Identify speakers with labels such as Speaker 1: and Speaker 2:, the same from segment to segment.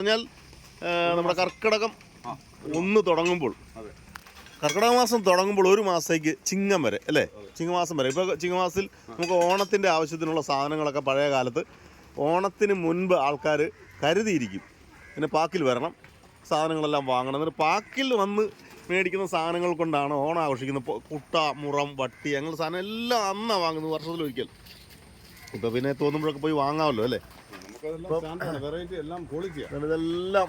Speaker 1: പറഞ്ഞാൽ നമ്മുടെ കർക്കിടകം 1 തുടങ്ങുമ്പോൾ, കർക്കിടക മാസം തുടങ്ങുമ്പോൾ ഒരു മാസത്തേക്ക് ചിങ്ങം വരെ അല്ലേ, ചിങ്ങമാസം വരെ. ഇപ്പോൾ ചിങ്ങമാസത്തിൽ നമുക്ക് ഓണത്തിൻ്റെ ആവശ്യത്തിനുള്ള സാധനങ്ങളൊക്കെ പഴയ കാലത്ത് ഓണത്തിന് മുൻപ് ആൾക്കാർ കരുതിയിരിക്കും. പിന്നെ പാക്കിൽ വരണം, സാധനങ്ങളെല്ലാം വാങ്ങണം. എന്നിട്ട് പാക്കിൽ വന്ന് മേടിക്കുന്ന സാധനങ്ങൾ കൊണ്ടാണ് ഓണം ആഘോഷിക്കുന്നത്. കുട്ട, മുറം, വട്ടി അങ്ങനെ സാധനം എല്ലാം അന്നാണ് വാങ്ങുന്നത്, വർഷത്തിലൊരിക്കൽ. ഇപ്പോൾ പിന്നെ തോന്നുമ്പോഴൊക്കെ പോയി വാങ്ങാമല്ലോ അല്ലേ. ഇതെല്ലാം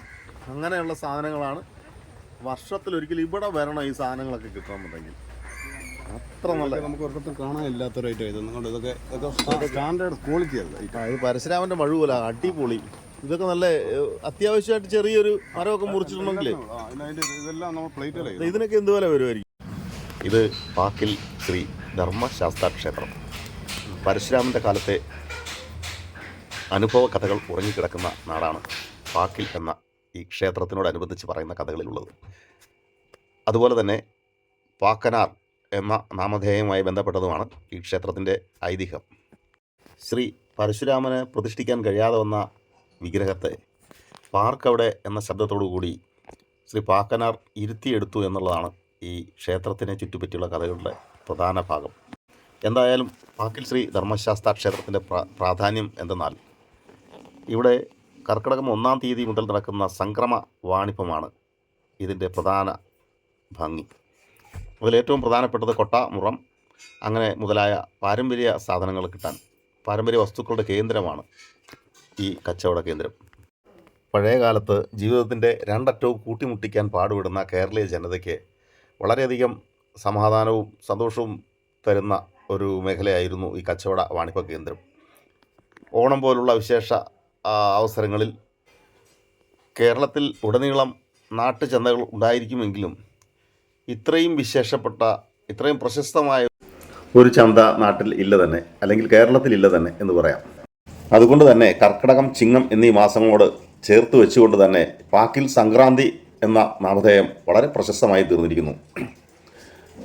Speaker 1: അങ്ങനെയുള്ള സാധനങ്ങളാണ്. വർഷത്തിലൊരിക്കൽ ഇവിടെ വരണം ഈ സാധനങ്ങളൊക്കെ കിട്ടണമെന്നുണ്ടെങ്കിൽ. അത്ര നല്ല,
Speaker 2: നമുക്ക് ഒരിടത്തും കാണാനില്ലാത്തൊരൈറ്റം ഇതൊക്കെ സ്റ്റാൻഡേർഡ് ക്വാളിറ്റി അല്ല.
Speaker 1: ഇത് പരശുരാമൻ്റെ മഴ പോലെ അടിപൊളി. ഇതൊക്കെ നല്ല അത്യാവശ്യമായിട്ട് ചെറിയൊരു മരമൊക്കെ മുറിച്ചിട്ടുണ്ടെങ്കിലേ
Speaker 2: ഇതെല്ലാം നമ്മൾ പ്ലേറ്റിലായി.
Speaker 1: ഇതിനൊക്കെ എന്തുപോലെ വരുമായിരിക്കും. ഇത് പാക്കിൽ ശ്രീ ധർമ്മശാസ്ത്ര ക്ഷേത്രം. പരശുരാമൻ്റെ കാലത്തെ അനുഭവ കഥകൾ ഉറങ്ങിക്കിടക്കുന്ന നാടാണ് പാക്കിൽ എന്ന ഈ ക്ഷേത്രത്തിനോടനുബന്ധിച്ച് പറയുന്ന കഥകളിലുള്ളത്. അതുപോലെ തന്നെ പാക്കനാർ എന്ന നാമധേയവുമായി ബന്ധപ്പെട്ടതുമാണ് ഈ ക്ഷേത്രത്തിൻ്റെ ഐതിഹ്യം. ശ്രീ പരശുരാമന് പ്രതിഷ്ഠിക്കാൻ കഴിയാതെ വന്ന വിഗ്രഹത്തെ പാർക്കവിടെ എന്ന ശബ്ദത്തോടു കൂടി ശ്രീ പാക്കനാർ ഇരുത്തിയെടുത്തു എന്നുള്ളതാണ് ഈ ക്ഷേത്രത്തിനെ ചുറ്റുപറ്റിയുള്ള കഥകളുടെ പ്രധാന ഭാഗം. എന്തായാലും പാക്കിൽ ശ്രീ ധർമ്മശാസ്ത്ര ക്ഷേത്രത്തിൻ്റെ പ്രാധാന്യം എന്തെന്നാൽ, ഇവിടെ കർക്കിടകം 1-ാം തീയതി മുതൽ നടക്കുന്ന സംക്രമ വാണിഭമാണ് ഇതിൻ്റെ പ്രധാന ഭംഗി. അതിലേറ്റവും പ്രധാനപ്പെട്ടത് കൊട്ട, മുറം അങ്ങനെ മുതലായ പാരമ്പര്യ സാധനങ്ങൾ കിട്ടാൻ, പാരമ്പര്യ വസ്തുക്കളുടെ കേന്ദ്രമാണ് ഈ കച്ചവട കേന്ദ്രം. പഴയ കാലത്ത് ജീവിതത്തിൻ്റെ രണ്ടറ്റവും കൂട്ടിമുട്ടിക്കാൻ പാടുപെടുന്ന കേരളീയ ജനതയ്ക്ക് വളരെയധികം സമാധാനവും സന്തോഷവും തരുന്ന ഒരു മേഖലയായിരുന്നു ഈ കച്ചവട വാണിഭ കേന്ദ്രം. ഓണം പോലുള്ള വിശേഷ അവസരങ്ങളിൽ കേരളത്തിൽ ഉടനീളം നാട്ടുചന്തകൾ ഉണ്ടായിരിക്കുമെങ്കിലും ഇത്രയും വിശേഷപ്പെട്ട, ഇത്രയും പ്രശസ്തമായ ഒരു ചന്ത നാട്ടിൽ ഇല്ല തന്നെ, അല്ലെങ്കിൽ കേരളത്തിൽ ഇല്ല തന്നെ എന്ന് പറയാം. അതുകൊണ്ട് തന്നെ കർക്കിടകം, ചിങ്ങം എന്നീ മാസങ്ങളോട് ചേർത്ത് വെച്ചുകൊണ്ട് തന്നെ പാക്കിൽ സംക്രാന്തി എന്ന നാമധേയം വളരെ പ്രശസ്തമായി തീർന്നിരിക്കുന്നു.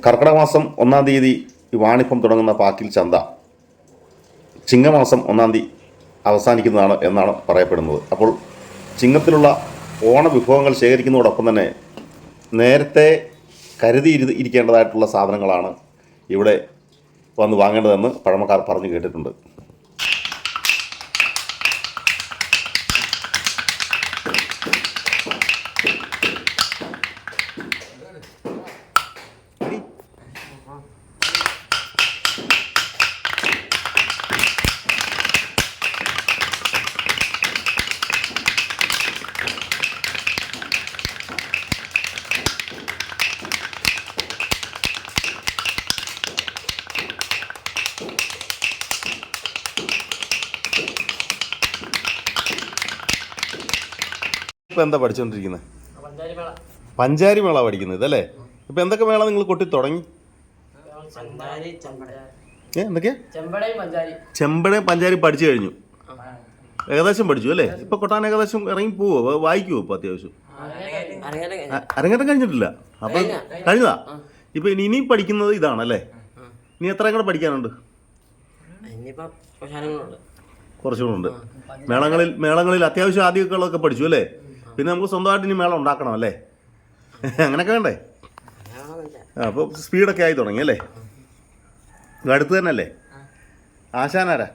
Speaker 1: കർക്കിടക മാസം 1-ാം തീയതി ഈ വാണിഭം തുടങ്ങുന്ന പാക്കിൽ ചന്ത ചിങ്ങമാസം 1-ാം തീയതി അവസാനിക്കുന്നതാണ് എന്നാണ് പറയപ്പെടുന്നത്. അപ്പോൾ ചിങ്ങത്തിലുള്ള ഓണവിഭവങ്ങൾ ശേഖരിക്കുന്നതോടൊപ്പം തന്നെ നേരത്തെ കരുതിയിരിക്കേണ്ടതായിട്ടുള്ള സാധനങ്ങളാണ് ഇവിടെ വന്ന് വാങ്ങേണ്ടതെന്ന് പഴമക്കാർ പറഞ്ഞു കേട്ടിട്ടുണ്ട്. ഇപ്പം എന്താ പഠിച്ചുകൊണ്ടിരിക്കുന്നത്? പഞ്ചാരി മേള പഠിക്കുന്നത് അല്ലേ? ഇപ്പം എന്തൊക്കെ മേള നിങ്ങൾ കൊട്ടി തുടങ്ങി? എന്തൊക്കെയാ? ചെമ്പടയും പഞ്ചാരി പഠിച്ചു കഴിഞ്ഞു, ഏകദേശം പഠിച്ചു അല്ലേ? ഇപ്പം കൊട്ടാൻ ഏകദേശം ഇറങ്ങി പോവോ, വായിക്കുവോ? ഇപ്പം അത്യാവശ്യം അരങ്ങേറ്റം കഴിഞ്ഞിട്ടില്ല. അപ്പം കഴിഞ്ഞതാ. ഇപ്പം ഇനിയും പഠിക്കുന്നത് ഇതാണല്ലേ? ഇനി എത്രയും കൂടെ പഠിക്കാനുണ്ട്? കുറച്ചുകൂടെ. മേളങ്ങളിൽ അത്യാവശ്യം ആദ്യമൊക്കെ പഠിച്ചു അല്ലേ? പിന്നെ നമുക്ക് സ്വന്തമായിട്ട് ഇനി മേളം ഉണ്ടാക്കണം അല്ലേ? അങ്ങനെയൊക്കെ വേണ്ടേ? അപ്പോൾ സ്പീഡൊക്കെ ആയി തുടങ്ങി അല്ലേ? അടുത്ത് തന്നെ അല്ലേ? ആശാനാരാ?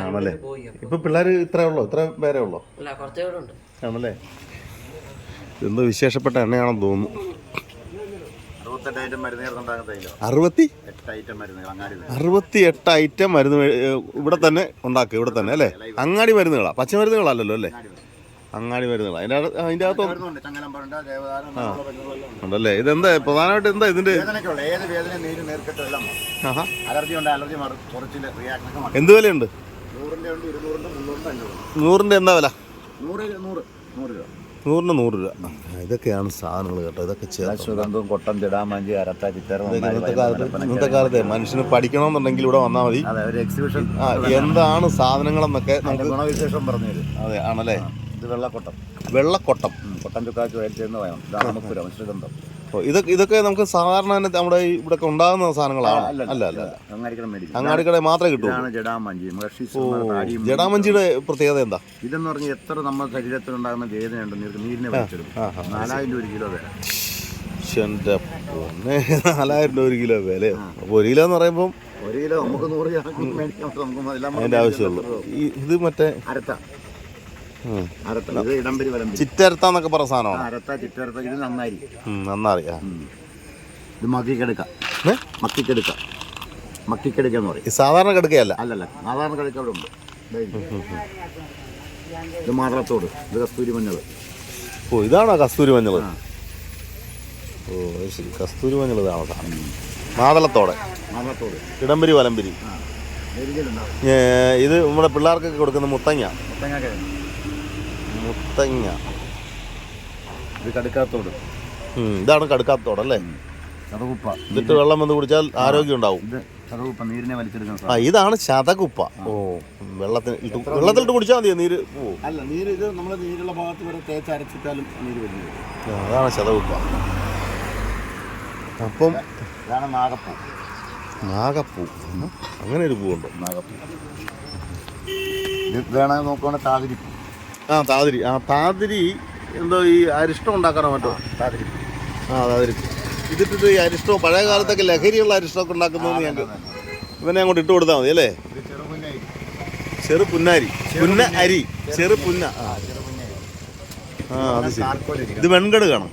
Speaker 1: ആണല്ലേ? ഇപ്പൊ പിള്ളേർ ഇത്ര പേരേ ഉള്ളോ? ആണല്ലേ? എന്തോ വിശേഷപ്പെട്ട എണ്ണയാണെന്ന് തോന്നുന്നു. 68 ഐറ്റം മരുന്ന് ഇവിടെ തന്നെ ഉണ്ടാക്കുക, ഇവിടെ തന്നെ അല്ലേ? അങ്ങാടി മരുന്നുകളാണ്, പച്ചമരുന്നുകളല്ലല്ലോ അല്ലേ? അങ്ങാടി മരുന്നുകളാണ്. അതിൻ്റെ അകത്ത് ഉണ്ടല്ലേ? ഇതെന്താ പ്രധാനമായിട്ട് എന്താ ഇതിൻ്റെ എന്ത് വിലയുണ്ട്? 100-ന്റെ എന്താ വില? 100-ന് 100 രൂപ. ഇതൊക്കെയാണ് സാധനങ്ങൾ കേട്ടോ. ഇതൊക്കെ
Speaker 2: സുഗന്ധവും കൊട്ടം, ജടാമാഞ്ചി, അരത്ത, ചിത്തരം.
Speaker 1: ഇന്നത്തെ കാലത്തെ മനുഷ്യന് പഠിക്കണമെന്നുണ്ടെങ്കിൽ ഇവിടെ വന്നാൽ മതി.
Speaker 2: എക്സിബിഷൻ
Speaker 1: എന്താണ് സാധനങ്ങളെന്നൊക്കെ നമുക്ക്
Speaker 2: ഗുണവിശേഷം പറഞ്ഞു തരും.
Speaker 1: അതെ ആണല്ലേ?
Speaker 2: ഇത് വെള്ളക്കൊട്ടം.
Speaker 1: കൊട്ടം
Speaker 2: ചുക്കാച്ച് വയറ്റിൽ നിന്ന് വേണം. ഇതാണ് സുഗന്ധം.
Speaker 1: ഓ ഇതൊക്കെ നമുക്ക് സാധാരണ തന്നെ നമ്മുടെ ഇവിടെ ഉണ്ടാകുന്ന സാധനങ്ങളാണ്. അല്ല അല്ല അല്ല, അങ്ങാടിക്കടയിൽ മാത്രമേ കിട്ടൂ. ജടാമഞ്ചിയുടെ പ്രത്യേകത എന്താ?
Speaker 3: ഇതെന്ന് പറഞ്ഞാൽ എത്ര നമ്മുടെ ശരീരത്തിൽ ഉണ്ടാകുന്ന വേദനയുണ്ട് നീരിനെ വലിച്ചെടുക്കും. 4000 രൂപ 1 കിലോ വില.
Speaker 1: എൻ്റെ 4000 രൂപ 1 കിലോ വില. അപ്പോൾ 1 കിലോ എന്ന് പറയുമ്പം
Speaker 3: 1 കിലോ നമുക്ക് 100 കണക്കിന് മേടിക്കാം.
Speaker 1: അതിൻ്റെ ആവശ്യമുള്ളൂ. ഇത് മറ്റേ
Speaker 3: അരത്ത ഇത് ഇടംപരി വലം
Speaker 1: ചിറ്റരത്താന്നൊക്കെ പറഞ്ഞ സാധനമാണ്.
Speaker 3: അരത്ത ചിറ്റരത്ത. ഇത് നന്നായി
Speaker 1: നന്നറിയാ.
Speaker 3: ഇത് മക്കിക്കെടുക്ക എന്ന് പറയും.
Speaker 1: സാധാരണ കടുക്കയല്ല.
Speaker 3: അല്ലല്ല, സാധാരണ കടുക്ക അവിടെ ഉണ്ട്. ഇത് മാതളത്തോട്, ഇത് കസ്തൂരി മഞ്ഞൾ.
Speaker 1: ഓ ഇതാണോ കസ്തൂരി മഞ്ഞൾ? ഓ അത് ശരി, കസ്തൂരി മഞ്ഞൾ ഇതാണോ സാധനം? മാതളത്തോടെ, ഇടംപരി വലംപരി. ഇത് നമ്മുടെ പിള്ളേർക്കൊക്കെ കൊടുക്കുന്ന മുത്തങ്ങ.
Speaker 3: ഇത് കടുക്കാത്തോട്.
Speaker 1: ഇതാണ് കടുക്കാത്തോട് അല്ലേ? ഇതിട്ട് വെള്ളം വന്ന് കുടിച്ചാൽ ആരോഗ്യം ഉണ്ടാവും.
Speaker 3: നീരിനെ വലിച്ചെടുക്കുന്ന.
Speaker 1: ആ ഇതാണ് ശതകുപ്പ. ഓ വെള്ളത്തിലിട്ട് കുടിച്ചാൽ മതിയോ നീര്? ഓ
Speaker 2: അല്ല, നീര് ഇത് നമ്മൾ നീരുള്ള ഭാഗത്ത് വരെ തേച്ച് അരച്ചിട്ടാലും നീര് വരുന്നത്.
Speaker 1: അതാണ് ശതകുപ്പ. അപ്പം
Speaker 3: ഇതാണ് നാഗപ്പൂ.
Speaker 1: നാഗപ്പൂ, അങ്ങനെ ഒരു പൂവുണ്ടോ?
Speaker 3: നാഗപ്പൂ. ഇത് വേണമെങ്കിൽ നോക്കുവാണെങ്കിൽ താതിരിപ്പൂ.
Speaker 1: താതിരി. താതിരി എന്തോ ഈ അരിഷ്ടം ഉണ്ടാക്കാനോ മറ്റോ?
Speaker 3: താതിരി.
Speaker 1: താതിരി ഇതിട്ടിട്ട് ഈ അരിഷ്ടവും പഴയ കാലത്തൊക്കെ ലഹരിയുള്ള അരിഷ്ടമൊക്കെ ഉണ്ടാക്കുന്നതെന്ന് ഞങ്ങൾക്ക് ഇവനെ അങ്ങോട്ട് ഇട്ട് കൊടുത്താൽ മതി അല്ലേ? ചെറുപുന്നാരി, പുന്ന അരി, ചെറുപുന്ന. അത് ശരി. ഇത് വെൺകടുകാണ്.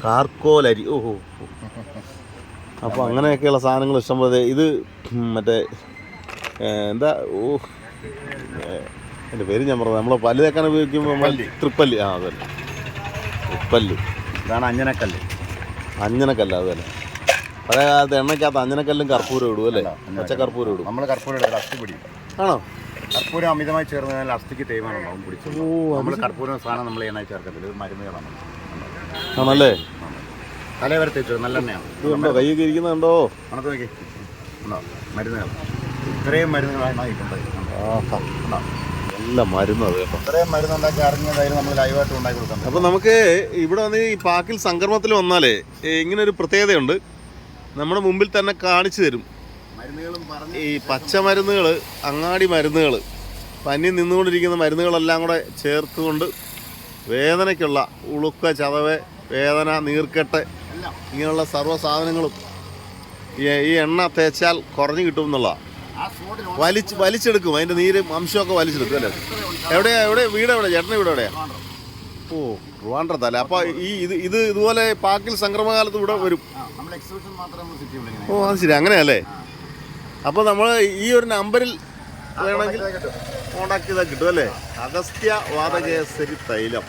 Speaker 1: കാർക്കോലരി. ഓഹോ. അപ്പോൾ അങ്ങനെയൊക്കെയുള്ള സാധനങ്ങൾ ഇഷ്ടംപോലെ. ഇത് മറ്റേ എന്താ, ഓ എൻ്റെ പേര് ഞാൻ പറഞ്ഞത്, നമ്മൾ പല്ല് തേക്കാൻ ഉപയോഗിക്കുമ്പോൾ തൃപ്പല്ല്. അതല്ല, തൃപ്പല്ല്.
Speaker 3: ഇതാണ് അഞ്ഞനക്കല്ല്.
Speaker 1: അത് തന്നെ. പഴയ കാലത്ത് എണ്ണയ്ക്കകത്ത് അഞ്ഞനക്കല്ലും കർപ്പൂരം ഇടും അല്ലേ? പച്ചക്കർപ്പൂരം ഇടും.
Speaker 3: നമ്മൾ കർപ്പൂരം ഇടുന്നത് അസ്ഥി പിടിക്കും.
Speaker 1: ആണോ?
Speaker 3: കർപ്പൂരം അമിതമായി ചേർന്നതിനാൽ അസ്ഥിക്ക് തേയ്മാനുണ്ടാവും പിടിച്ചു. നമ്മൾ കർപ്പൂരം സാധനം നമ്മൾ എണ്ണ ചേർക്കത്തില്ല, ഇത് മരുന്നുകളാണ്.
Speaker 1: ആണല്ലേ?
Speaker 3: തലവരെ തേച്ചു നല്ലെണ്ണയാണ്.
Speaker 1: ഇതുണ്ടോ കൈയൊക്കെ ഇരിക്കുന്നുണ്ടോ?
Speaker 3: മണത്ത് നോക്കി ഉണ്ടോ മരുന്നുകൾ? ഇത്രയും മരുന്നുകളാണ് ഇട്ടുണ്ടായി.
Speaker 1: നല്ല മരുന്ന്. അത് കേട്ടോ,
Speaker 3: ഇത്രയും മരുന്നുണ്ടാക്കി അറിഞ്ഞതായാലും നമ്മൾ ലൈവായിട്ട് ഉണ്ടാക്കി കൊടുക്കാൻ.
Speaker 1: അപ്പോൾ നമുക്ക് ഇവിടെ വന്ന് ഈ പാക്കിൽ സംക്രമത്തിൽ വന്നാലേ ഇങ്ങനെ ഒരു പ്രത്യേകതയുണ്ട്. നമ്മുടെ മുമ്പിൽ തന്നെ കാണിച്ചു തരും ഈ പച്ചമരുന്നുകൾ, അങ്ങാടി മരുന്നുകൾ, പനി നിന്നുകൊണ്ടിരിക്കുന്ന മരുന്നുകളെല്ലാം കൂടെ ചേർത്തുകൊണ്ട് വേദനയ്ക്കുള്ള ഉളുക്ക, ചതവ്, വേദന, നീർക്കെട്ട്, ഇങ്ങനെയുള്ള സർവ്വ സാധനങ്ങളും ഈ എണ്ണ തേച്ചാൽ കുറഞ്ഞു കിട്ടും എന്നുള്ളതാണ്. വലിച്ചെടുക്കും. അതിൻ്റെ നീര് അംശമൊക്കെ വലിച്ചെടുക്കും അല്ലേ? എവിടെ വീട് എവിടെ? ചേട്ടൻ്റെ വീട് എവിടെയാ? ഓ ട്രിവാൻഡ്രത്തല്ലേ? അപ്പോൾ ഇതുപോലെ പാക്കിൽ സംക്രമകാലത്ത് ഇവിടെ വരും. ഓ അത് ശരി, അങ്ങനെയല്ലേ? അപ്പോൾ നമ്മൾ ഈ ഒരു നമ്പറിൽ വേണമെങ്കിൽ കോണ്ടാക്ട് ചെയ്താൽ കിട്ടും അല്ലേ? അഗസ്ത്യ വാതകേസരി തൈലം.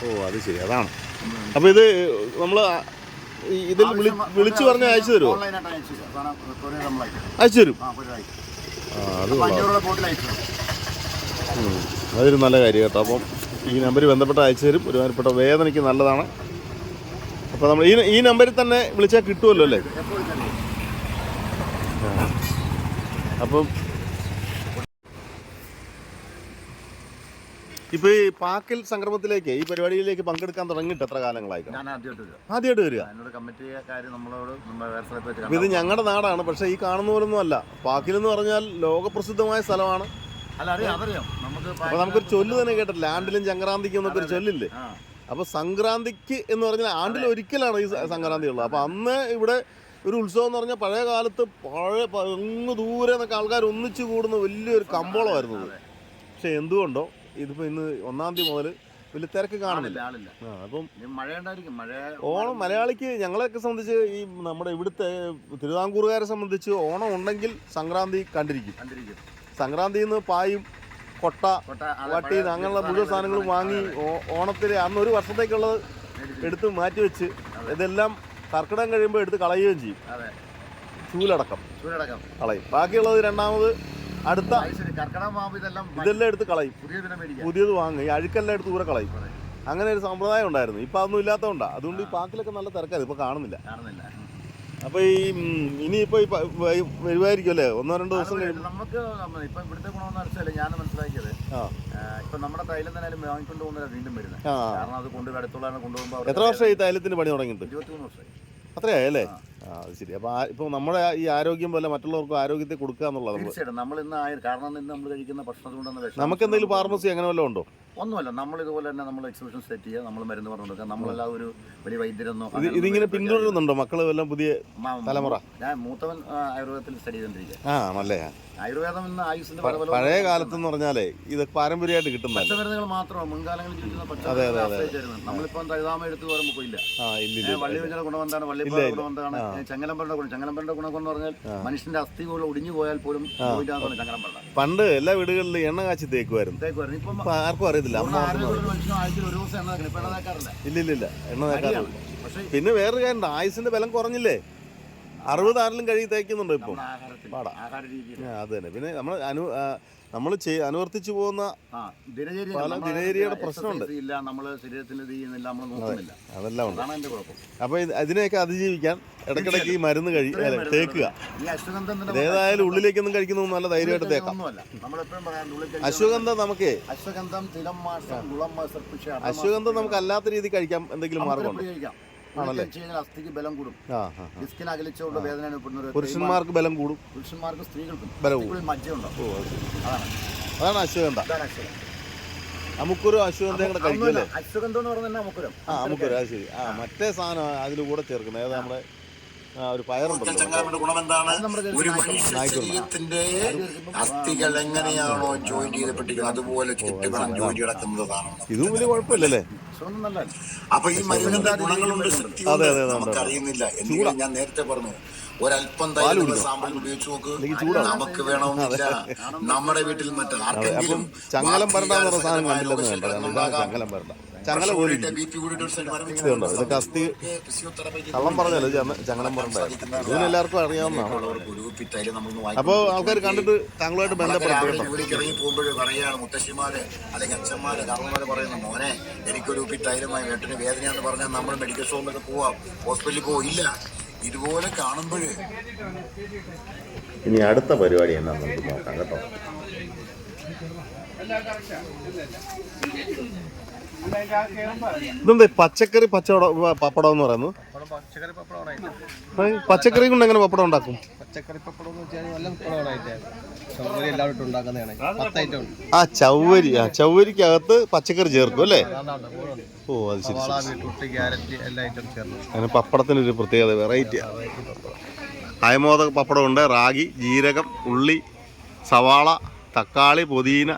Speaker 1: ഓ അത് ശരി, അതാണ്. അപ്പോൾ ഇത് നമ്മൾ ഇതിൽ വിളിച്ചു പറഞ്ഞാൽ അയച്ചു തരുമോ? അയച്ചു തരും. അതൊരു നല്ല കാര്യം കേട്ടോ. അപ്പം ഈ നമ്പറിൽ ബന്ധപ്പെട്ട് അയച്ചു തരും. ഒരുമാതിരിപ്പെട്ട വേദനയ്ക്ക് നല്ലതാണ്. അപ്പോൾ നമ്മൾ ഈ നമ്പറിൽ തന്നെ വിളിച്ചാൽ കിട്ടുമല്ലോ അല്ലേ? അപ്പം ഇപ്പോൾ ഈ പാക്കിൽ സംക്രമത്തിലേക്ക്, ഈ പരിപാടിയിലേക്ക് പങ്കെടുക്കാൻ തുടങ്ങിയിട്ട് എത്ര കാലങ്ങളായി? ആദ്യമായിട്ട് വരിക. അപ്പോൾ ഇത് ഞങ്ങളുടെ നാടാണ്, പക്ഷേ ഈ കാണുന്ന പോലൊന്നും അല്ല. പാക്കിൽ എന്ന് പറഞ്ഞാൽ ലോകപ്രസിദ്ധമായ സ്ഥലമാണ്. അപ്പോൾ നമുക്കൊരു ചൊല്ല് തന്നെ കേട്ടില്ല, ആണ്ടിലും സംക്രാന്തിക്കും എന്നൊക്കെ ഒരു ചൊല്ലില്ലേ? അപ്പോൾ സംക്രാന്തിക്ക് എന്ന് പറഞ്ഞാൽ ആണ്ടിൽ ഒരിക്കലാണ് ഈ സംക്രാന്തി ഉള്ളത്. അപ്പോൾ അന്ന് ഇവിടെ ഒരു ഉത്സവം എന്ന് പറഞ്ഞാൽ പഴയ കാലത്ത് അങ്ങ് ദൂരെ നിന്നൊക്കെ ആൾക്കാർ ഒന്നിച്ചു കൂടുന്ന വലിയൊരു കമ്പോളമായിരുന്നു ഇത്. പക്ഷെ എന്തുകൊണ്ടോ ഇതിപ്പോൾ ഇന്ന് 1-ാം തീയതി മുതൽ വലിയ തിരക്ക് കാണുന്നില്ല. അപ്പം ഓണം മലയാളിക്ക്, ഞങ്ങളെയൊക്കെ സംബന്ധിച്ച്, ഈ നമ്മുടെ ഇവിടുത്തെ തിരുവിതാംകൂറുകാരെ സംബന്ധിച്ച് ഓണം ഉണ്ടെങ്കിൽ സംക്രാന്തി കണ്ടിരിക്കും. സംക്രാന്തിയിൽ നിന്ന് പായും, കൊട്ട, വട്ടി, അങ്ങനെയുള്ള മുഴുവൻ സാധനങ്ങളും വാങ്ങി ഓണത്തിന് അന്ന് ഒരു വർഷത്തേക്കുള്ളത് എടുത്ത് മാറ്റി വെച്ച് ഇതെല്ലാം കർക്കിടകം കഴിയുമ്പോൾ എടുത്ത് കളയുകയും ചെയ്യും. ചൂലടക്കം കളയും. ബാക്കിയുള്ളത് രണ്ടാമത് അടുത്ത ഇതെല്ലാം എടുത്ത് കളയും, പുതിയത് വാങ്ങും. ഈ അഴുക്കെല്ലാം എടുത്ത് ദൂരെ കളയും. അങ്ങനെ ഒരു സമ്പ്രദായം ഉണ്ടായിരുന്നു. ഇപ്പം അതൊന്നും ഇല്ലാത്തതുകൊണ്ടാണ്. അതുകൊണ്ട് ഈ പാക്കിലൊക്കെ നല്ല തിരക്കാണ്, ഇപ്പോൾ കാണുന്നില്ല. അപ്പോൾ ഈ ഇനിയിപ്പോൾ ഈ വരുമായിരിക്കും അല്ലേ, 1-2 ദിവസം കഴിയുമ്പോൾ?
Speaker 3: നമുക്ക് ഇപ്പം ഇവിടുത്തെ ഗുണമെന്ന് വെച്ചാൽ ഞാൻ മനസ്സിലാക്കിയത്, ഇപ്പം നമ്മുടെ തൈലം തന്നെ വാങ്ങിക്കൊണ്ട് പോകുന്നില്ല വീണ്ടും വരുന്നത്. കാരണം അത് കൊണ്ട് അടുത്തുള്ള കൊണ്ടുപോകുമ്പോൾ.
Speaker 1: എത്ര വർഷമായി തൈലത്തിന് പണി തുടങ്ങിയിട്ട്?
Speaker 3: 23 വർഷമായി.
Speaker 1: അത്രയായല്ലേ? അത് ശരി. അപ്പോൾ ഇപ്പോൾ നമ്മുടെ ഈ ആരോഗ്യം പോലെ മറ്റുള്ളവർക്ക് ആരോഗ്യത്തെ കൊടുക്കുക എന്നുള്ളത്
Speaker 3: തീർച്ചയായിട്ടും നമ്മൾ ഇന്ന് കാരണം ഇന്ന് നമ്മൾ കഴിക്കുന്ന ഭക്ഷണത്തിൽ കൊണ്ടുവന്ന
Speaker 1: നമുക്ക് എന്തെങ്കിലും ഫാർമസി അങ്ങനെ വല്ലതും ഉണ്ടോ?
Speaker 3: ഒന്നുമല്ല. നമ്മൾ ഇതുപോലെ തന്നെ നമ്മൾ എക്സിബിഷൻ സെറ്റ് ചെയ്യുക, നമ്മൾ മരുന്ന് പറഞ്ഞു കൊടുക്കുക. നമ്മളെല്ലാം ഒരു വലിയ വൈദ്യരൊന്നും
Speaker 1: ഇതിങ്ങനെ പിന്തുടരുന്നുണ്ടോ മക്കൾ എല്ലാം പുതിയ തലമുറ?
Speaker 3: ഞാൻ മൂത്തവൻ ആയുർവേദത്തിൽ സ്റ്റഡി ചെയ്തുകൊണ്ടിരിക്കുക.
Speaker 1: ആണല്ലേ?
Speaker 3: ആയുർവേദം ഇന്ന് ആയുസിന്റെ
Speaker 1: പഴയ കാലത്തെന്ന് പറഞ്ഞാലേ ഇത് പാരമ്പര്യമായിട്ട് കിട്ടുന്ന
Speaker 3: പച്ചമരുന്നുകൾ മാത്രമാണ് മുൻകാലങ്ങളിൽ ജീവിക്കുന്ന പച്ചമരുന്ന്. നമ്മളിപ്പം തഴുതാമ എടുത്ത് പറയുമ്പോൾ ഇല്ല. വള്ളിവെഞ്ചയുടെ ഗുണം എന്താണ്? വള്ളിപ്പുഴ ഗുണം എന്താണ്? ചങ്ങലമ്പരുടെ ഗുണം. ചങ്ങലമ്പരുടെ ഗുണം എന്ന് പറഞ്ഞാൽ മനുഷ്യന്റെ അസ്ഥി പോലും ഒടിഞ്ഞു പോയാൽ പോലും ചങ്ങലമ്പണ്ട.
Speaker 1: പണ്ട് എല്ലാ വീടുകളിലും എണ്ണ കാച്ചി തേക്കുമായിരുന്നു.
Speaker 3: ഇപ്പം
Speaker 1: ആർക്കും അറിയത്തില്ല.
Speaker 3: ആഴ്ചയിൽ ഒരു ദിവസം എണ്ണ തേക്കാറില്ല.
Speaker 1: ഇല്ല എണ്ണ തേക്കാറില്ല. പിന്നെ വേറൊരു കാര്യം, ആയുസിന്റെ ബലം കുറഞ്ഞില്ലേ? 60 ആരിലും കഴുകി തേക്കുന്നുണ്ട് ഇപ്പം. പാടാ. അത് തന്നെ. പിന്നെ നമ്മൾ അനുവർത്തിച്ചു പോകുന്ന ദിനചര്യയുടെ പ്രശ്നമുണ്ട്. അതെല്ലാം ഉണ്ട്. അപ്പോൾ ഇതിനെയൊക്കെ അതിജീവിക്കാൻ ഇടയ്ക്കിടയ്ക്ക് ഈ മരുന്ന് തേക്കുക. ഏതായാലും ഉള്ളിലേക്കൊന്നും കഴിക്കുന്നതൊന്നും നല്ല ധൈര്യമായിട്ട് തേക്കാം. അശ്വഗന്ധം നമുക്ക് നമുക്ക് അല്ലാത്ത രീതി കഴിക്കാം. എന്തെങ്കിലും മാർഗമുണ്ട്?
Speaker 3: അസ്ഥിക്ക് ബലം കൂടും. ഡിസ്കിന് അകലിച്ചുകൊണ്ട് വേദന അനുഭവപ്പെടുന്ന
Speaker 1: പുരുഷന്മാർക്ക് ബലം കൂടും,
Speaker 3: പുരുഷന്മാർക്ക് സ്ത്രീകൾക്കും
Speaker 1: ബലം കൂടും.
Speaker 3: മജ്ജയുണ്ടാവും.
Speaker 1: അതാണ് അശ്വഗന്ധ. അമുക്കുരം അശ്വഗന്ധയും കൂടെ കഴിക്കുമല്ലേ?
Speaker 3: അശ്വഗന്ധം എന്ന് പറഞ്ഞാൽ അമുക്കുരം.
Speaker 1: അമുക്കുരം. അത് ശരി. മറ്റേ സാധനം അതിൽ കൂടെ ചേർക്കുന്നത് ഏതാ? നമ്മുടെ ഒരു പയറുണ്ടല്ലോ.
Speaker 4: അസ്ഥികൾ എങ്ങനെയാണോ ജോയിൻ ചെയ്തപ്പെട്ടിരിക്കുന്നത് അതുപോലെ ചുറ്റുകളും ജോലി കിടക്കുന്നതാണ്.
Speaker 1: ഇതും വലിയ കുഴപ്പമില്ലല്ലേ?
Speaker 4: അപ്പൊ ഈ മരുന്നിന്റെ ഗുണങ്ങളുണ്ട്, നമുക്കറിയുന്നില്ല. എന്തെങ്കിലും ഞാൻ നേരത്തെ പറഞ്ഞു, ഒരല്പം തൈലം സാമ്പിൾ ഉപയോഗിച്ച് നോക്ക്. നമുക്ക് വേണമെന്നില്ല. നമ്മുടെ വീട്ടിൽ മറ്റേ ആർക്കെങ്കിലും
Speaker 1: ചങ്ങലം പരണ്ടാന്ന് പറഞ്ഞ സാധനം കണ്ടില്ലെന്ന് വേണ്ട. ചങ്ങലം പരണ്ട, ചങ്ങല പോലെ ഇതുണ്ടോ? ഇതൊക്കെ അസ്ഥി കള്ളം പറഞ്ഞല്ലോ. ചങ്ങലം പരണ്ട ഇതിനെല്ലാവർക്കും അറിയാവുന്നതാണ്. അപ്പോൾ ആൾക്കാർ കണ്ടിട്ട് താങ്കളുമായിട്ട് ബന്ധപ്പെടും.
Speaker 4: ഇറങ്ങി പോകുമ്പോഴേ പറയാണ് മുത്തശ്ശിമാര് അല്ലെങ്കിൽ അച്ഛന്മാര് കാരണന്മാര് പറയുന്ന, മോനെ എനിക്കൊരു കുപ്പി തൈലമായി വെട്ടിന് വേദനയാന്ന് പറഞ്ഞാൽ നമ്മൾ മെഡിക്കൽ സ്റ്റോറിലൊക്കെ പോവാം, ഹോസ്പിറ്റലിൽ പോയില്ല. ഇതുപോലെ കാണുമ്പോഴേ
Speaker 1: ഇനി അടുത്ത പരിപാടി എന്നാന്ന് നമുക്ക് നോക്കാം കേട്ടോ. ഇതെന്താ പച്ചക്കറി പപ്പടം എന്ന് പറയുന്നത്? പച്ചക്കറി കൊണ്ട് എങ്ങനെ പപ്പടം ഉണ്ടാക്കും?
Speaker 5: പച്ചക്കറി പപ്പടം എന്ന് വെച്ചാൽ നല്ല ചൗവരി എല്ലാവരും ഉണ്ടാക്കുന്നതാണ്. 10 ഐറ്റം ഉണ്ട്.
Speaker 1: ചൗവരിക്കകത്ത് പച്ചക്കറി ചേർക്കും അല്ലേ? ഓ അത് ശരി.
Speaker 5: ബീട്രൂട്ട്, ക്യാരറ്റ് എല്ലാ ഐറ്റം ചേർന്നു.
Speaker 1: അങ്ങനെ പപ്പടത്തിനൊരു പ്രത്യേകത, വെറൈറ്റി. അയമോദക പപ്പടമുണ്ട്. റാഗി, ജീരകം, ഉള്ളി, സവാള, തക്കാളി, പുതിന,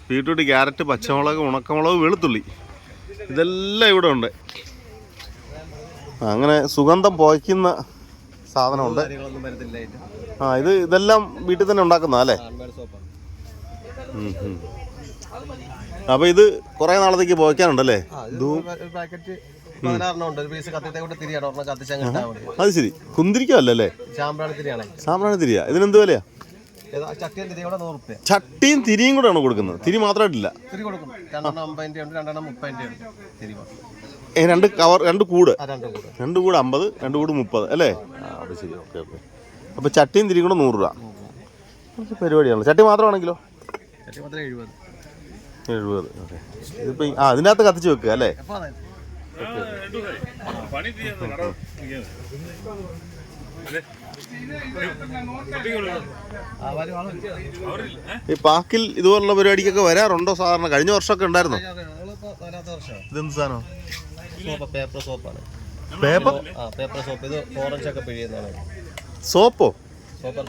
Speaker 1: ബീട്രൂട്ട്, ക്യാരറ്റ്, പച്ചമുളക്, ഉണക്കമുളക്, വെളുത്തുള്ളി, ഇതെല്ലാം ഇവിടെ ഉണ്ട്. അങ്ങനെ സുഗന്ധം പോയ്ക്കുന്ന സാധനമുണ്ട്. ഇതെല്ലാം വീട്ടിൽ തന്നെ ഉണ്ടാക്കുന്ന അല്ലേ? അപ്പൊ ഇത് കുറെ നാളത്തേക്ക് പോയ്ക്കാനുണ്ടല്ലേ? അത് ശരി. കുന്തിരിക്കല്ലേ? സാമ്പ്രാണി തിരിയാ. ഇതിനെന്ത് വിലയാ? ചട്ടിയും തിരിയും കൂടെ ആണോ കൊടുക്കുന്നത്? തിരി മാത്രമായിട്ടില്ല. രണ്ട് കൂട് 50, 2 കൂട് 30 അല്ലേ? അത് ശരി. ഓക്കെ. അപ്പോൾ ചട്ടിയും തിരിയും കൂടെ 100 രൂപ. പരിപാടിയാണല്ലോ. ചട്ടി മാത്രമാണെങ്കിലോ? 70. ഓക്കെ. ഇതിപ്പോൾ അതിനകത്ത് കത്തിച്ച് വെക്കുക അല്ലേ? ഈ പാക്കിൽ ഇതുപോലുള്ള പരിപാടിക്കൊക്കെ വരാറുണ്ടോ സാധാരണ? കഴിഞ്ഞ വർഷമൊക്കെ ഉണ്ടായിരുന്നോ? ഇതെന്ത് സാധനം?
Speaker 5: പേപ്പർ സോപ്പാണ്.
Speaker 1: Paper
Speaker 5: soap. ഇത് ഓറഞ്ചൊക്കെ പിഴിയുന്നതാണ്.
Speaker 1: സോപ്പോ?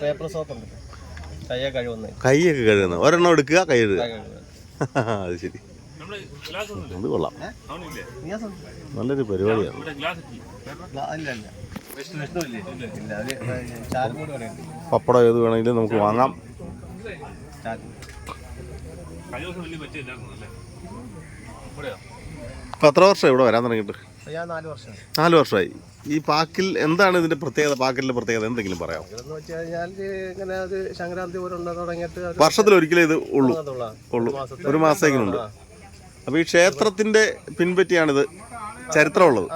Speaker 5: പേപ്പർ സോപ്പ് ഉണ്ട്.
Speaker 1: കൈയൊക്കെ കഴുകുന്നത്. ഒരെണ്ണം എടുക്കുക, കൈ കഴുകുക. അത് ശരി. അത് കൊള്ളാം. നല്ലൊരു പരിപാടിയാണ്. പപ്പടം ഏത് വേണമെങ്കിലും നമുക്ക് വാങ്ങാം. ഇപ്പം എത്ര വർഷം ഇവിടെ വരാൻ തുടങ്ങിയിട്ട്? 4 വർഷമായി. ഈ പാക്കിൽ എന്താണ് ഇതിന്റെ പ്രത്യേകത? പാക്കിലെ പ്രത്യേകത എന്തെങ്കിലും പറയാം? വർഷത്തിലൊരിക്കലേ ഇത് ഉള്ളൂ. ഒരു മാസത്തേക്കുണ്ട്. അപ്പോൾ ഈ ക്ഷേത്രത്തിന്റെ പിൻപറ്റിയാണിത് ചരിത്രമുള്ളത്.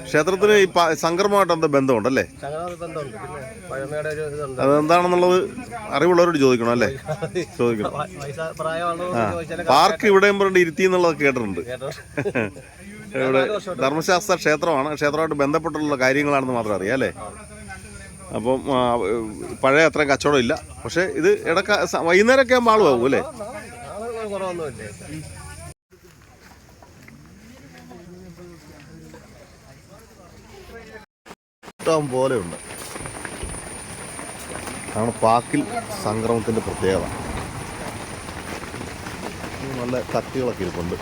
Speaker 1: ക്ഷേത്രത്തിന് ഈ സംക്രമമായിട്ട് എന്താ ബന്ധമുണ്ടല്ലേ?
Speaker 5: സംക്രമ ബന്ധമുണ്ട്. പിന്നെ പഴമയുടെ ഒരു ഇതുണ്ട്.
Speaker 1: അതെന്താണെന്നുള്ളത് അറിവുള്ളവരോട് ചോദിക്കണം അല്ലേ? ചോദിക്കണം. പാർക്ക് ഇവിടെയും പറഞ്ഞിട്ട് ഇരുത്തി എന്നുള്ളത് കേട്ടിട്ടുണ്ട്. ഇവിടെ ധർമ്മശാസ്ത്ര ക്ഷേത്രമാണ്. ക്ഷേത്രമായിട്ട് ബന്ധപ്പെട്ടുള്ള കാര്യങ്ങളാണെന്ന് മാത്രം അറിയാം അല്ലേ? അപ്പം പഴയ അത്രയും കച്ചവടം ഇല്ല. പക്ഷെ ഇത് ഇടയ്ക്ക് വൈകുന്നേരമൊക്കെ ആകുമ്പോൾ ആളുമാകും അല്ലേ?
Speaker 5: കുറവൊന്നുമില്ല.
Speaker 1: ഇഷ്ടം പോലെ ഉണ്ട്. അതാണ് പാക്കിൽ സംക്രമത്തിൻ്റെ പ്രത്യേകത. നല്ല കത്തികളൊക്കെ ഇരിപ്പുണ്ട്.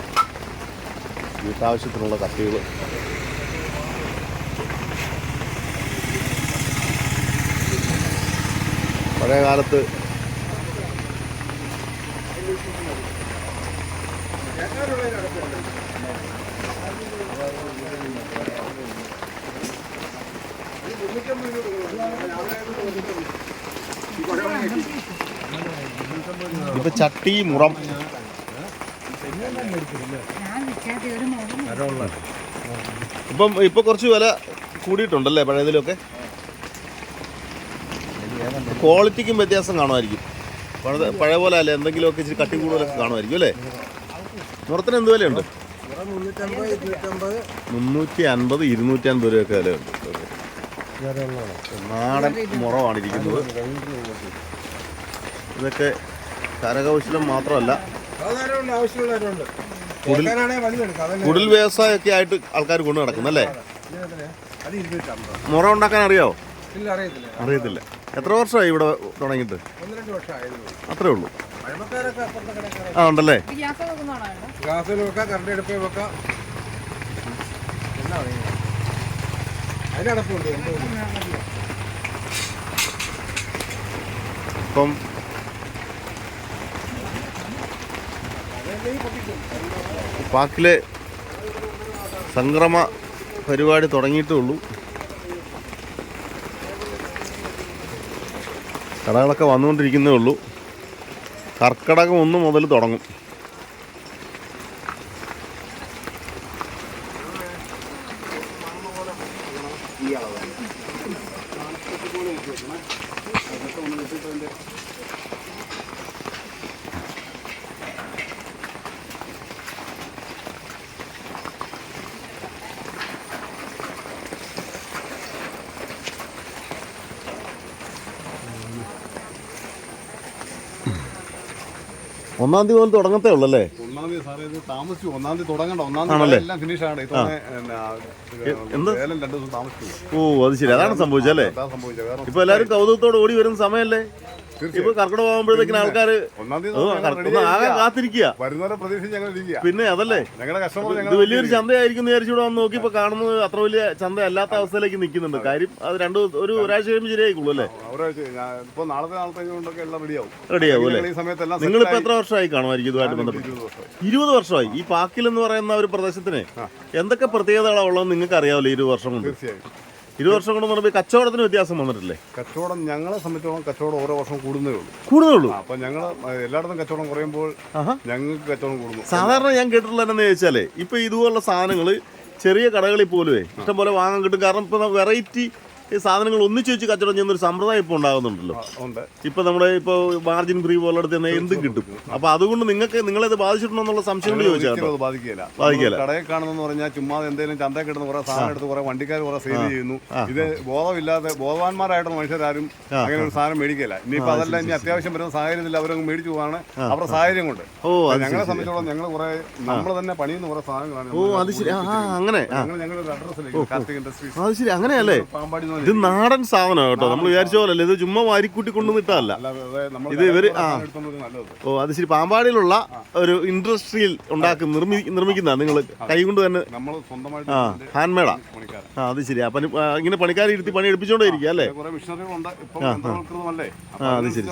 Speaker 1: വീട്ടാവശ്യത്തിനുള്ള കത്തികൾ. പഴയ കാലത്ത് ഇപ്പൊ ചട്ടി മുറം ഇപ്പൊ കുറച്ച് വില കൂടിയിട്ടുണ്ടല്ലേ പഴയതിലൊക്കെ? ക്വാളിറ്റിക്കും വ്യത്യാസം കാണുമായിരിക്കും. പഴയ പോലെ അല്ലേ, എന്തെങ്കിലുമൊക്കെ ഇച്ചിരി കട്ടി കൂടുതലൊക്കെ കാണുമായിരിക്കും അല്ലേ? മുറത്തിന് എന്ത് വിലയുണ്ട്? 350, 250 രൂപയൊക്കെ വിലയുണ്ട്. നാടൻ മുറമാണ് ഇരിക്കുന്നത്. ഇതൊക്കെ കരകൗശലം മാത്രമല്ല, കുടിൽ വ്യവസായമൊക്കെ ആയിട്ട് ആൾക്കാർ കൊണ്ടു നടക്കുന്നല്ലേ? മുറ ഉണ്ടാക്കാൻ അറിയാവോ? അറിയത്തില്ല. എത്ര വർഷമായി ഇവിടെ തുടങ്ങിയിട്ട്? അത്രേ ഉള്ളൂ. ആ ഉണ്ടല്ലേ? ഇപ്പം പാക്കിലെ സംക്രമ പരിപാടി തുടങ്ങിയിട്ടേ ഉള്ളൂ. കടകളൊക്കെ വന്നുകൊണ്ടിരിക്കുന്നേ ഉള്ളൂ. കർക്കിടകം 1 മുതൽ തുടങ്ങും. ഒന്നാം തീയതി മുതൽ തുടങ്ങത്തേ ഉള്ളല്ലേ?
Speaker 2: ഒന്നാം തീയതി സാറേ ഇത് താമസിച്ചു. ഒന്നാം തീയതി തുടങ്ങണ്ട. ഒന്നാം തീയതി എല്ലാം ഫിനിഷ് ആണ്.
Speaker 1: എന്ത്?
Speaker 2: 2 ദിവസം താമസിച്ചു.
Speaker 1: ഓ അത് ശരി, അതാണ് സംഭവിച്ചല്ലേ? ഇപ്പൊ എല്ലാവരും കൗതുകത്തോടെ ഓടി വരുന്ന സമയമല്ലേ? ഇപ്പൊ കർക്കിടകം ആകുമ്പോഴത്തേക്കിന് ആൾക്കാർ ആകെ കാത്തിരിക്കുക.
Speaker 2: വരുന്നവരെ പ്രതീക്ഷിച്ച് ഞങ്ങൾ ഇരിക്കുക.
Speaker 1: പിന്നെ അതല്ലേ
Speaker 2: ഞങ്ങളുടെ കസ്റ്റമർ
Speaker 1: ഇത് വലിയൊരു ചന്തയായിരിക്കും വിചാരിച്ചു ഇവിടെ വന്ന് നോക്കിയപ്പോ കാണുന്നത് അത്ര വലിയ ചന്ത അല്ലാത്ത അവസ്ഥയിലേക്ക് നിൽക്കുന്നുണ്ട്. കാര്യം അത് ഒരാഴ്ച കഴിയുമ്പോൾ ശരിയായിക്കോളൂ അല്ലേ?
Speaker 2: ഇപ്പൊ നാളത്തെ കൊണ്ടൊക്കെ എല്ലാം റെഡിയാവും
Speaker 1: അല്ലേ?
Speaker 2: ഈ സമയത്തെല്ലാം
Speaker 1: നിങ്ങളിപ്പോ എത്ര വർഷമായി കാണുമായിരിക്കും ഇതുമായിട്ട് ബന്ധപ്പെട്ട്? 20 വർഷമായി. ഈ പാക്കിൽ എന്ന് പറയുന്ന ഒരു പ്രദേശത്തിന് എന്തൊക്കെ പ്രത്യേകതകളാണ് ഉള്ളതെന്ന് നിങ്ങൾക്ക് അറിയാമല്ലോ? 20 വർഷം കൊണ്ട്.
Speaker 2: തീർച്ചയായും
Speaker 1: 20 വർഷം കൊണ്ട് പറയുമ്പോൾ കച്ചവടത്തിന് വ്യത്യാസം വന്നിട്ടില്ലേ?
Speaker 2: കച്ചവടം ഞങ്ങളെ സംബന്ധിച്ചോളം കച്ചവടം ഓരോ വർഷം കൂടുന്നേ
Speaker 1: ഉള്ളൂ.
Speaker 2: അപ്പൊ ഞങ്ങൾ എല്ലായിടത്തും കച്ചവടം കുറയുമ്പോൾ ഞങ്ങൾക്ക് കച്ചവടം കൂടുന്നു.
Speaker 1: സാധാരണ ഞാൻ കേട്ടിട്ടുള്ള എന്താണെന്ന് ചോദിച്ചാലേ, ഇപ്പൊ ഇതുപോലുള്ള സാധനങ്ങൾ ചെറിയ കടകളിൽ പോലും ഇഷ്ടം പോലെ വാങ്ങാൻ കിട്ടും. കാരണം ഇപ്പൊ വെറൈറ്റി ഈ സാധനങ്ങൾ ഒന്നിച്ച് വെച്ച് കച്ചവടം ചെയ്യുന്ന ഒരു സമ്പ്രദായം ഇപ്പോൾ ഉണ്ടാകുന്നുണ്ടല്ലോ. ഇപ്പൊ നമ്മുടെ ഇപ്പോൾ മാർജിൻ ഫ്രീ പോലെടുത്ത് തന്നെ എന്തും കിട്ടും. അപ്പൊ അതുകൊണ്ട് നിങ്ങളത് ബാധിച്ചിട്ടുണ്ടോ എന്നുള്ള സംശയം കൊണ്ട് ചോദിച്ചാൽ
Speaker 2: ബാധിക്കില്ല. കടയിൽ കാണുന്നെന്ന് പറഞ്ഞാൽ ചുമ്മാ എന്തെങ്കിലും ചന്തയിൽ കിട്ടുന്ന കുറെ സാധനം എടുത്ത് കുറെ വണ്ടിക്കാർ കുറെ സെയിൽ ചെയ്യുന്നു. ഇത് ബോധമില്ലാതെ ബോധവാന്മാരായിട്ടുള്ള മനുഷ്യരാരും അങ്ങനെ ഒരു സാധനം മേടിക്കില്ല. ഇനിയിപ്പോ അതല്ല, ഇനി അത്യാവശ്യം വരുന്ന സാഹചര്യത്തിൽ അവരങ്ങ് മേടിച്ചു പോകാണ് അവരുടെ സാഹചര്യം കൊണ്ട്. ഞങ്ങളെ സംബന്ധിച്ചോളം ഞങ്ങൾ കുറെ നമ്മൾ തന്നെ പണിയുന്ന കുറെ സാധനങ്ങളാണ്.
Speaker 1: അങ്ങനെ
Speaker 2: ഞങ്ങളൊരു അഡ്രസ്സിലേക്ക് കാർത്തിക് ഇൻഡസ്ട്രീസ്.
Speaker 1: അത് ശരി, അങ്ങനെയല്ലേ? ഇത് നാടൻ സാധനം കേട്ടോ. നമ്മൾ വിചാരിച്ച പോലല്ലേ, ഇത് ചുമ്മാ വാരിക്കൂട്ടി കൊണ്ടുവന്നിട്ടല്ല. ഇത് ഇവര് അത് ശരി, പാമ്പാടിയിലുള്ള ഒരു ഇൻഡസ്ട്രിയിൽ നിർമ്മിക്കുന്ന നിങ്ങൾ കൈ കൊണ്ട് തന്നെ ഹാൻഡ് മേഡാ? അത് ശരി. അപ്പൊ ഇങ്ങനെ പണിക്കാരെ ഇരുത്തി പണി എടുപ്പിച്ചോണ്ടേ ഇരിക്കുക അല്ലേ? അത് ശരി.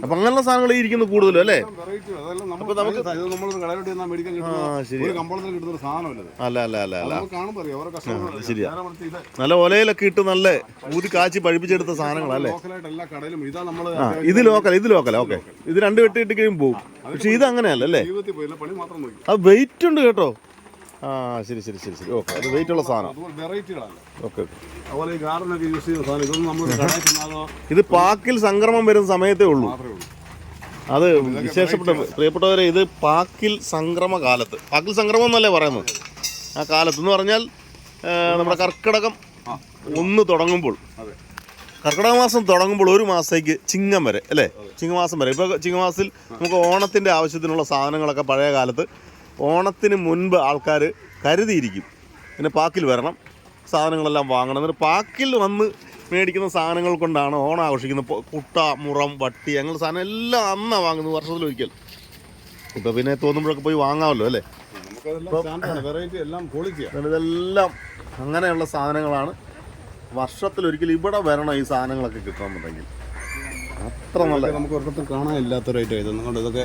Speaker 1: അപ്പൊ അങ്ങനെയുള്ള സാധനങ്ങൾ ഇരിക്കുന്നത് കൂടുതലും അല്ലേ? അപ്പൊ നമുക്ക് ശരിയാ. നല്ല ഒലയിലൊക്കെ ഇട്ട് നല്ല ഊതി കാച്ചി പഴിപ്പിച്ചെടുത്ത സാധനങ്ങളല്ലേ? ഇത് ലോക്കൽ. ഓക്കെ, ഇത് 2 വെട്ടി ഇട്ട് കഴിയുമ്പോൾ പോകും. പക്ഷെ ഇത് അങ്ങനെയല്ല അല്ലേ? അത് വെയിറ്റ് ഉണ്ട് കേട്ടോ. ആ ശരി ശരി ശരി ശരി ഓക്കെ അത് വെയിറ്റ് ഉള്ള സാധനം.
Speaker 2: അതുപോലെ വെറൈറ്റികളല്ല.
Speaker 1: ഓക്കെ
Speaker 2: അതുപോലെ ഈ ഗാർഡനൊക്കെ യൂസ് ചെയ്യുന്ന സാധനം ഇതൊന്നും നമ്മൾ കടയിൽ ചെന്നാലോ
Speaker 1: ഇത് പാക്കിൽ സംക്രമം വരുന്ന സമയത്തേ ഉള്ളൂ.
Speaker 2: മാത്രമേ ഉള്ളൂ.
Speaker 1: അത് വിശേഷപ്പെട്ട പ്രിയപ്പെട്ടവരെ, ഇത് പാക്കിൽ സംക്രമ കാലത്ത്, പാക്കിൽ സംക്രമം എന്നല്ലേ പറയുന്നത്, ആ കാലത്ത് എന്ന് പറഞ്ഞാൽ നമ്മുടെ കർക്കിടകം 1 തുടങ്ങുമ്പോൾ, കർക്കിടക മാസം തുടങ്ങുമ്പോൾ ഒരു മാസത്തേക്ക് ചിങ്ങം വരെ അല്ലേ, ചിങ്ങമാസം വരെ. ഇപ്പോൾ ചിങ്ങമാസത്തിൽ നമുക്ക് ഓണത്തിൻ്റെ ആവശ്യത്തിനുള്ള സാധനങ്ങളൊക്കെ പഴയ കാലത്ത് ഓണത്തിന് മുൻപ് ആൾക്കാർ കരുതിയിരിക്കും, പിന്നെ പാക്കിൽ വരണം, സാധനങ്ങളെല്ലാം വാങ്ങണം. എന്നിട്ട് പാക്കിൽ വന്ന് മേടിക്കുന്ന സാധനങ്ങൾ കൊണ്ടാണ് ഓണം ആഘോഷിക്കുന്നത്. കുട്ട, മുറം, വട്ടി അങ്ങനെ സാധനം എല്ലാം അന്നാണ് വാങ്ങുന്നത്, വർഷത്തിലൊരിക്കൽ. ഇപ്പോൾ പിന്നെ തോന്നുമ്പോഴൊക്കെ പോയി വാങ്ങാമല്ലോ അല്ലേ.
Speaker 2: വെറൈറ്റി എല്ലാം ക്വാളിറ്റിയാണ്.
Speaker 1: ഇതെല്ലാം അങ്ങനെയുള്ള സാധനങ്ങളാണ്. വർഷത്തിലൊരിക്കൽ ഇവിടെ വരണം ഈ സാധനങ്ങളൊക്കെ കിട്ടണമെന്നുണ്ടെങ്കിൽ. അത്ര നല്ല,
Speaker 2: നമുക്ക് ഒരിടത്തും കാണാനില്ലാത്തൊരൈറ്റം ഇത്. നിങ്ങളുടെ ഇതൊക്കെ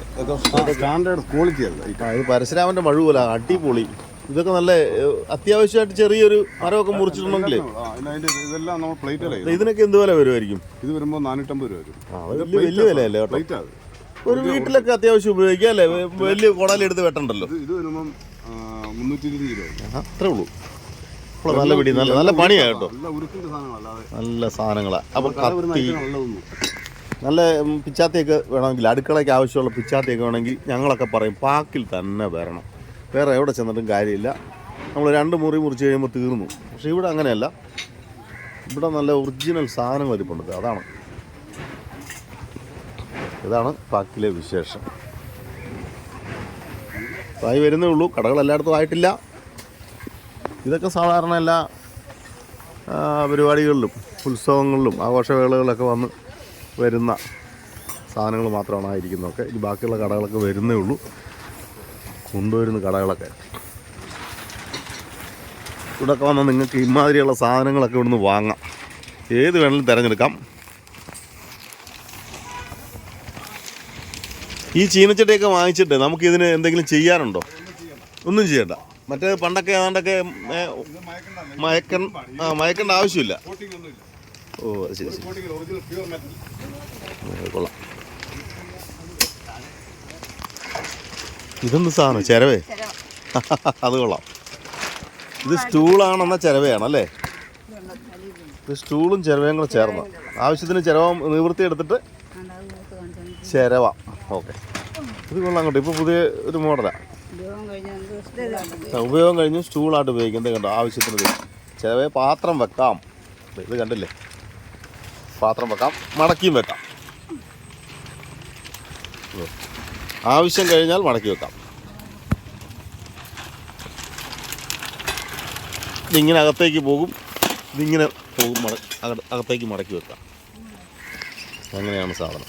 Speaker 2: സ്റ്റാൻഡേർഡ് ക്വാളിറ്റി അല്ല.
Speaker 1: ഇത് പരശുരാമൻ്റെ മഴ പോലെ അടിപൊളി. ഇതൊക്കെ നല്ല അത്യാവശ്യമായിട്ട് ചെറിയൊരു മരമൊക്കെ മുറിച്ചിട്ടുണ്ടെങ്കിലേ
Speaker 2: ഇതെല്ലാം നമ്മൾ പ്ലേറ്റ്.
Speaker 1: ഇതിനൊക്കെ എന്ത് വില വരുമായിരിക്കും?
Speaker 2: ഇത് വരുമ്പോൾ 450 രൂപ വരും.
Speaker 1: വലിയ വിലയല്ലേ കേട്ടോ.
Speaker 2: പ്ലേറ്റ് അത്
Speaker 1: ഒരു വീട്ടിലൊക്കെ അത്യാവശ്യം ഉപയോഗിക്കാം അല്ലേ, വലിയ കുടലെടുത്ത് വെട്ടണ്ടല്ലോ.
Speaker 2: ഇത് വരുമ്പം 320 രൂപ.
Speaker 1: അത്രേ ഉള്ളൂ. അപ്പോൾ നല്ല പിടി, നല്ല നല്ല പണിയാണ് കേട്ടോ.
Speaker 2: നല്ല ഉരുക്കിൻ്റെ സാധനങ്ങളല്ലാതെ
Speaker 1: നല്ല സാധനങ്ങളാണ്. അപ്പം കത്തി,
Speaker 2: നല്ലതൊന്നും
Speaker 1: നല്ല പിച്ചാത്തിയൊക്കെ വേണമെങ്കിൽ, അടുക്കളയ്ക്ക് ആവശ്യമുള്ള പിച്ചാത്തിയൊക്കെ വേണമെങ്കിൽ ഞങ്ങളൊക്കെ പറയും പാക്കിൽ തന്നെ വരണം, വേറെ എവിടെ ചെന്നിട്ടും കാര്യമില്ല. നമ്മൾ 2 മുറി മുറിച്ച് കഴിയുമ്പോൾ തീർന്നു. പക്ഷേ ഇവിടെ അങ്ങനെയല്ല, ഇവിടെ നല്ല ഒറിജിനൽ സാധനം വരിപ്പുണ്ട്. ഇതാണ് പാക്കിലെ വിശേഷം. ആയി വരുന്നേ ഉള്ളൂ, കടകൾ എല്ലായിടത്തും ആയിട്ടില്ല. ഇതൊക്കെ സാധാരണ എല്ലാ പരിപാടികളിലും ഉത്സവങ്ങളിലും ആഘോഷവേളകളിലൊക്കെ വന്ന് വരുന്ന സാധനങ്ങൾ മാത്രമാണ് ആയിരിക്കുന്നതൊക്കെ. ഇനി ബാക്കിയുള്ള കടകളൊക്കെ വരുന്നേ ഉള്ളൂ, കൊണ്ടുവരുന്ന കടകളൊക്കെ. ഇവിടെയൊക്കെ വന്നാൽ നിങ്ങൾക്ക് ഇമാതിരിയുള്ള സാധനങ്ങളൊക്കെ ഇവിടുന്ന് വാങ്ങാം, ഏത് വേണമെങ്കിലും തിരഞ്ഞെടുക്കാം. ഈ ചീനച്ചട്ടിയൊക്കെ വാങ്ങിച്ചിട്ട് നമുക്കിതിന് എന്തെങ്കിലും ചെയ്യാനുണ്ടോ? ഒന്നും ചെയ്യണ്ട. മറ്റേ പണ്ടൊക്കെ ഏതാണ്ടൊക്കെ മയക്കേണ്ട ആവശ്യമില്ല. ഓ ശരി ശരി, കൊള്ളാം. ഇതെന്ത് സാധനം? ചിരവേ? അത് കൊള്ളാം. ഇത് സ്റ്റൂളാണെന്ന ചിരവയാണല്ലേ? ഇത് സ്റ്റൂളും ചിരവയും കൂടെ ചേർന്ന് ആവശ്യത്തിന് ചിരവ നിവൃത്തി എടുത്തിട്ട് ചിരവ. ഓക്കെ, ഇത് കൊള്ളാം കേട്ടോ. ഇപ്പോൾ പുതിയ ഒരു മോഡലാണ്. ഉപയോഗം കഴിഞ്ഞ് സ്റ്റൂളായിട്ട് ഉപയോഗിക്കുന്നത് കണ്ടോ, ആവശ്യത്തിന് ചിലവേ പാത്രം വെക്കാം. ഇത് കണ്ടില്ലേ, പാത്രം വെക്കാം, മടക്കിയും വെക്കാം. ആവശ്യം കഴിഞ്ഞാൽ മടക്കി വെക്കാം. ഇതിങ്ങനെ അകത്തേക്ക് പോകും, ഇതിങ്ങനെ പോകും, അകത്തേക്ക് മടക്കി വെക്കാം. അങ്ങനെയാണ് സാധനം.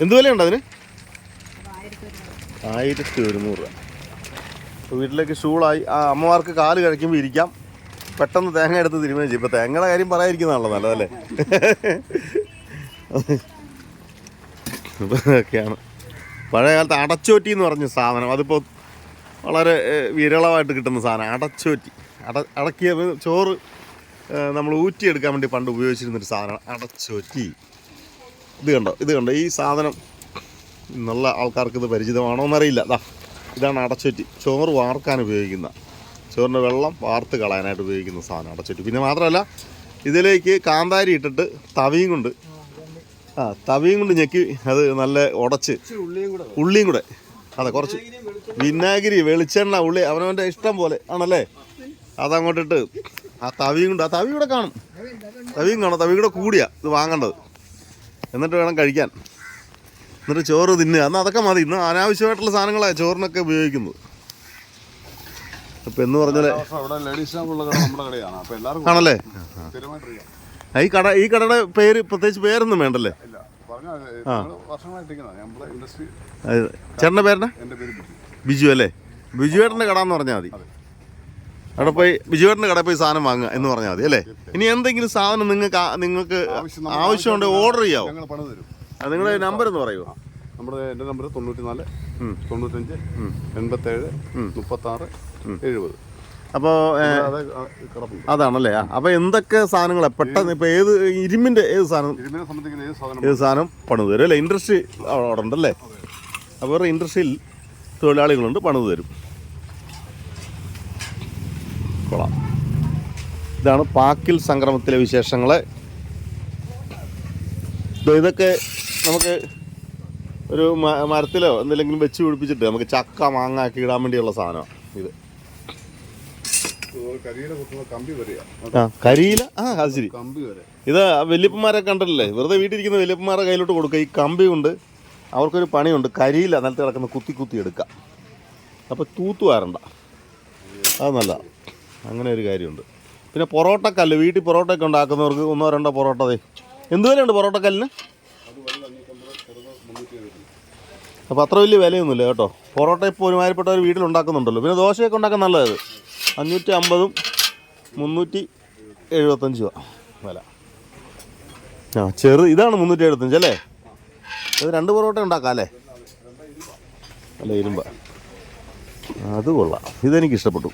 Speaker 1: എന്ത് വിലയുണ്ട് അതിന്? 1100 രൂപ. ഇപ്പോൾ വീട്ടിലേക്ക് സ്റ്റൂളായി. അമ്മമാർക്ക് കാല് കഴിക്കുമ്പോൾ ഇരിക്കാം, പെട്ടെന്ന് തേങ്ങ എടുത്ത് തിരുമേം ചെയ്യും. ഇപ്പോൾ തേങ്ങയുടെ കാര്യം പറയാതിരിക്കുന്നതാണല്ലോ നല്ലതല്ലേ. ഇതൊക്കെയാണ് പഴയ കാലത്ത് അടച്ചോറ്റി എന്ന് പറഞ്ഞ സാധനം. അതിപ്പോൾ വളരെ വിരളമായിട്ട് കിട്ടുന്ന സാധനം അടച്ചോറ്റി. അടക്കിയ ചോറ് നമ്മൾ ഊറ്റിയെടുക്കാൻ വേണ്ടി പണ്ട് ഉപയോഗിച്ചിരുന്നൊരു സാധനം അടച്ചോറ്റി. ഇത് കണ്ടോ ഈ സാധനം നല്ല ആൾക്കാർക്ക് ഇത് പരിചിതമാണോ എന്നറിയില്ല. ഇതാണ് അടച്ചൊറ്റി. ചോറ് വാർക്കാൻ ഉപയോഗിക്കുന്ന, ചോറിൻ്റെ വെള്ളം വാർത്ത് കളയാനായിട്ട് ഉപയോഗിക്കുന്ന സാധനം അടച്ചൊറ്റി. പിന്നെ മാത്രമല്ല ഇതിലേക്ക് കാന്താരി ഇട്ടിട്ട് തവിയും കൊണ്ട് ഞെക്കി അത് നല്ല ഉടച്ച്, ഉള്ളിയും കൂടെ, അതെ കുറച്ച് വിനാഗിരി, വെളിച്ചെണ്ണ, ഉള്ളി അവനവൻ്റെ ഇഷ്ടം പോലെ ആണല്ലേ, അതങ്ങോട്ടിട്ട് ആ തവിയും കൊണ്ട്, ആ തവി കൂടെ കാണും, തവി കൂടെ കൂടിയാ ഇത് വാങ്ങേണ്ടത്. എന്നിട്ട് വേണം കഴിക്കാൻ. എന്നിട്ട് ചോറ് തിന്നുക. എന്നാൽ അതൊക്കെ മതി. ഇന്ന് അനാവശ്യമായിട്ടുള്ള സാധനങ്ങളാണ് ചോറിനൊക്കെ ഉപയോഗിക്കുന്നത്. അപ്പം എന്ന് പറഞ്ഞാൽ ആണല്ലേ. ഈ കടയുടെ പേര് പ്രത്യേകിച്ച് പേരൊന്നും വേണ്ടല്ലേ? ചേട്ടൻ്റെ പേരുടെ? ബിജു അല്ലേ? ബിജുവേട്ടൻ്റെ കട എന്ന് പറഞ്ഞാൽ മതി. അവിടെ പോയി ബിജുവേട്ടൻ്റെ കടയിൽ പോയി സാധനം വാങ്ങുക എന്ന് പറഞ്ഞാൽ മതി അല്ലേ. ഇനി എന്തെങ്കിലും സാധനം നിങ്ങൾക്ക് ആവശ്യമുണ്ടെങ്കിൽ ഓർഡർ ചെയ്യാമോ? നിങ്ങളുടെ നമ്പർ എന്ന് പറയുമോ?
Speaker 2: എൻ്റെ നമ്പർ 94 95 87 36 70.
Speaker 1: അപ്പോൾ അതാണല്ലേ. അപ്പോൾ എന്തൊക്കെ സാധനങ്ങൾ പെട്ടെന്ന് ഇപ്പോൾ ഇരുമ്പിൻ്റെ ഏത് സാധനം പണിത് തരും അല്ലേ? ഇൻഡസ്ട്രി അവിടെ ഉണ്ടല്ലേ. അപ്പോൾ ഇൻഡസ്ട്രിയിൽ തൊഴിലാളികളുണ്ട്, പണിത് തരും. കൊള്ളാം. ഇതാണ് പാക്കിൽ സംക്രമത്തിലെ വിശേഷങ്ങൾ. ഇതൊക്കെ നമുക്ക് ഒരു മരത്തിലോ എന്തെങ്കിലും വെച്ച് പിടിപ്പിച്ചിട്ട് നമുക്ക് ചക്ക മാങ്ങ ഒക്കെ ഇടാൻ വേണ്ടിയുള്ള സാധനമാണ് ഇത്. കരിയില അത് ശരി. ഇത് വല്യപ്പന്മാരെ കണ്ടില്ലേ, വെറുതെ വീട്ടിലിരിക്കുന്ന വല്യപ്പന്മാരുടെ കയ്യിലോട്ട് കൊടുക്കുക. ഈ കമ്പി കൊണ്ട് അവർക്കൊരു പണിയുണ്ട്, കരിയില നിലത്ത് കിടക്കുന്ന കുത്തി എടുക്കുക. അപ്പോൾ തൂത്തുവാരണ്ട, അത് നല്ല അങ്ങനെ ഒരു കാര്യമുണ്ട്. പിന്നെ പൊറോട്ടക്കല്ല്, വീട്ടിൽ പൊറോട്ടയൊക്കെ ഉണ്ടാക്കുന്നവർക്ക് 1-2 പൊറോട്ട. എന്ത് വിലയുണ്ട് പൊറോട്ടക്കല്ലിന്? അപ്പോൾ അത്ര വലിയ വിലയൊന്നുമില്ല കേട്ടോ. പൊറോട്ട ഇപ്പോൾ ഒരുമാതിരിപ്പെട്ടവർ വീട്ടിലുണ്ടാക്കുന്നുണ്ടല്ലോ. പിന്നെ ദോശയൊക്കെ ഉണ്ടാക്കാൻ നല്ലത്. 550 375 രൂപ വില. ഇതാണ് 375 അല്ലേ? ഇത് 2 പൊറോട്ട ഉണ്ടാക്കാം അല്ലേ? അല്ല, ഇരുമ്പ. അത് കൊള്ളാം, ഇതെനിക്കിഷ്ടപ്പെട്ടു.